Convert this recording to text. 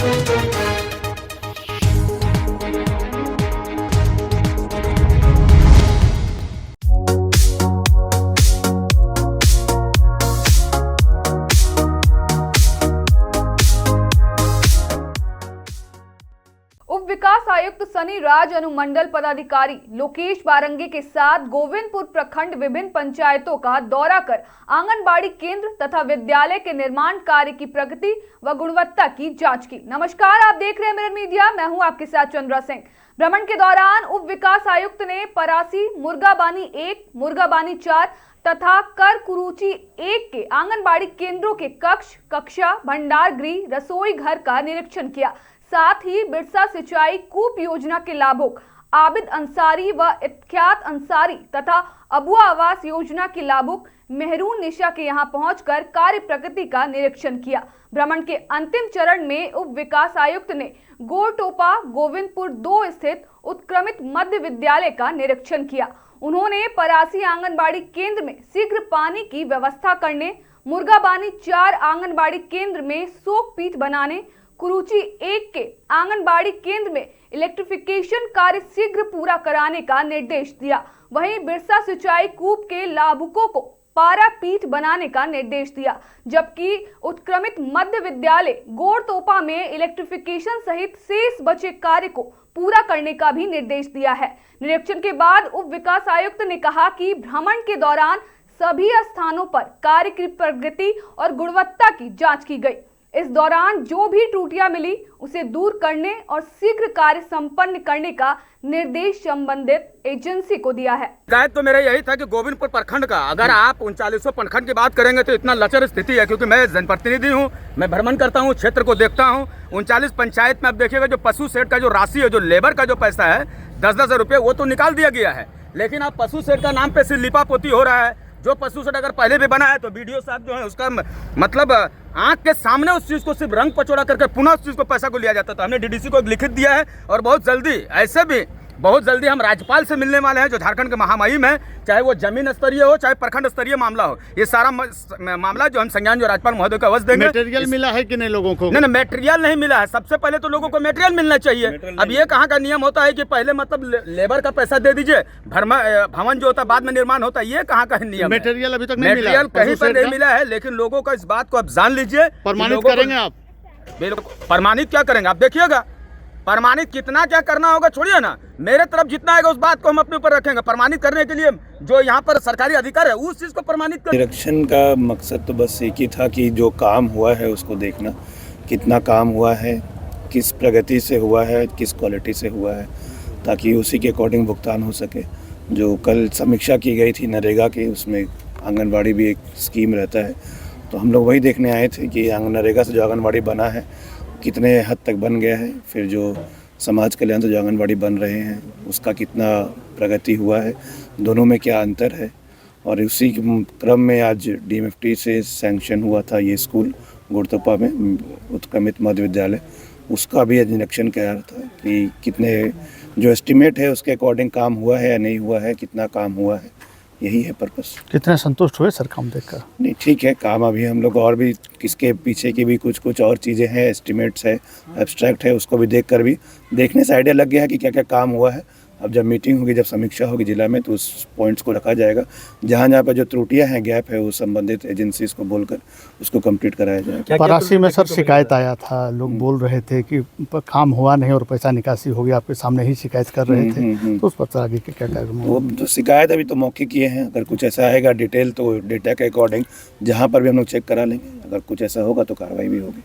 उप विकास आयुक्त सनी राज अनुमंडल पदाधिकारी लोकेश बारंगे के साथ गोविंदपुर प्रखंड विभिन्न पंचायतों का दौरा कर आंगनबाड़ी केंद्र तथा विद्यालय के निर्माण कार्य की प्रगति व गुणवत्ता की जांच की। नमस्कार, आप देख रहे हैं मिरर मीडिया, मैं हूं आपके साथ चंद्रा सिंह। भ्रमण के दौरान उप विकास आयुक्त ने परासी, मुर्गाबानी 1, मुर्गाबानी 4 तथा कर कुरुचि 1 के आंगनबाड़ी केंद्रों के कक्ष, कक्षा, भंडार गृह, रसोई घर का निरीक्षण किया। साथ ही बिरसा सिंचाई कूप योजना के लाभुक आबिद अंसारी व इत्ख्यात अंसारी तथा अबुआ आवास योजना के लाभुक मेहरून निशा के यहां पहुंचकर कार्य प्रगति का निरीक्षण किया। भ्रमण के अंतिम चरण में उप विकास आयुक्त ने गोरटोपा गोविंदपुर 2 स्थित उत्क्रमित मध्य विद्यालय का निरीक्षण किया। उन्होंने परासी आंगनबाड़ी केंद्र में शीघ्र पानी की व्यवस्था करने, मुर्गाबानी 4 आंगनबाड़ी केंद्र में सोक पीठ बनाने, कुरुचि 1 के आंगनबाड़ी केंद्र में इलेक्ट्रिफिकेशन कार्य शीघ्र पूरा कराने का निर्देश दिया। वहीं बिरसा सिंचाई कूप के लाभुकों को पारा पीठ बनाने का निर्देश दिया, जबकि उत्क्रमित मध्य विद्यालय गोरतोपा में इलेक्ट्रिफिकेशन सहित शेष बचे कार्य को पूरा करने का भी निर्देश दिया है। निरीक्षण के बाद उप विकास आयुक्त ने कहा कि भ्रमण के दौरान सभी स्थानों पर कार्य की प्रगति और गुणवत्ता की जांच की गई। इस दौरान जो भी त्रुटियां मिली उसे दूर करने और शीघ्र कार्य संपन्न करने का निर्देश संबंधित एजेंसी को दिया है। गायब तो मेरा यही था कि गोविंदपुर प्रखंड का अगर आप 39 प्रखंड की बात करेंगे तो इतना लचर स्थिति है, क्योंकि मैं जनप्रतिनिधि हूं, मैं भ्रमण करता हूं, क्षेत्र को देखता हूं। 39 पंचायत में आप देखिएगा जो पशु शेड का जो राशि है, जो लेबर का जो पैसा है 10-10 रुपये, वो तो निकाल दिया गया है, लेकिन आप पशु शेड का नाम पे सिर्फ लिपापोती हो रहा है। जो पशु शेड अगर पहले भी बना है तो बीडीओ साहब जो है उसका मतलब आंख के सामने उस चीज़ को सिर्फ रंग पचोड़ा करके पुनः उस चीज़ को पैसा को लिया जाता था। हमने डीडीसी को लिखित दिया है और बहुत जल्दी, ऐसे भी बहुत जल्दी हम राज्यपाल से मिलने वाले हैं, जो झारखंड के महामहिम है, चाहे वो जमीन स्तरीय हो चाहे प्रखंड स्तरीय मामला हो। ये सारा मामला जो हम संज्ञान जो राज्यपाल महोदय को अवश्य देंगे। मटेरियल मिला है कि नहीं लोगों को? नहीं, मटेरियल नहीं मिला है। सबसे पहले तो लोगों को मटेरियल मिलना चाहिए। अब ये कहाँ का नियम होता है कि पहले मतलब लेबर का पैसा दे दीजिए, भवन जो होता है बाद में निर्माण होता है, ये कहाँ का नियम? मटेरियल अभी तक नहीं मिला, मटेरियल कहीं पर नहीं मिला है, लेकिन लोगों का इस बात को आप जान लीजिए। प्रमाणित करेंगे आप? प्रमाणित क्या करेंगे आप देखिएगा, प्रमाणित कितना क्या करना होगा छोड़िए ना, मेरे तरफ जितना आएगा उस बात को हम अपने ऊपर रखेंगे। प्रमाणित करने के लिए जो यहाँ पर सरकारी अधिकार है उस चीज को प्रमाणित कर। निरीक्षण का मकसद तो बस एक ही था कि जो काम हुआ है उसको देखना, कितना काम हुआ है, किस प्रगति से हुआ है, किस क्वालिटी से हुआ है, ताकि उसी के अकॉर्डिंग भुगतान हो सके। जो कल समीक्षा की गई थी नरेगा की, उसमें आंगनबाड़ी भी एक स्कीम रहता है, तो हम लोग वही देखने आए थे कि नरेगा से जो आंगनबाड़ी बना है कितने हद तक बन गया है, फिर जो समाज कल्याण से जो आंगनबाड़ी बन रहे हैं उसका कितना प्रगति हुआ है, दोनों में क्या अंतर है। और उसी क्रम में आज डीएमएफटी से सैंक्शन हुआ था ये स्कूल गोरतोपा में उत्क्रमित मध्य विद्यालय, उसका भी निरीक्षण किया रहा था कि कितने जो एस्टिमेट है उसके अकॉर्डिंग काम हुआ है या नहीं हुआ है, कितना काम हुआ है, यही है पर्पस। कितने संतुष्ट हुए सर काम देखकर? नहीं, ठीक है काम। अभी हम लोग और भी किसके पीछे की भी कुछ और चीज़ें हैं, एस्टिमेट्स है, एब्स्ट्रैक्ट है, उसको भी देखकर भी देखने से आइडिया लग गया है कि क्या क्या काम हुआ है। अब जब मीटिंग होगी, जब समीक्षा होगी जिला में, तो उस पॉइंट्स को रखा जाएगा। जहाँ पर जो त्रुटियां हैं, गैप है, वो संबंधित एजेंसीज को बोलकर उसको कंप्लीट कराया जाएगा। परासी में सर शिकायत आया था, लोग बोल रहे थे कि काम हुआ नहीं और पैसा निकासी हो गया, आपके सामने ही शिकायत कर रहे थे, तो उस पर आगे क्या क्या? वो तो शिकायत अभी तो मौके किए हैं, अगर कुछ ऐसा आएगा डिटेल तो डेटा के अकॉर्डिंग जहाँ पर भी हम लोग चेक करा लेंगे, अगर कुछ ऐसा होगा तो कार्रवाई भी होगी।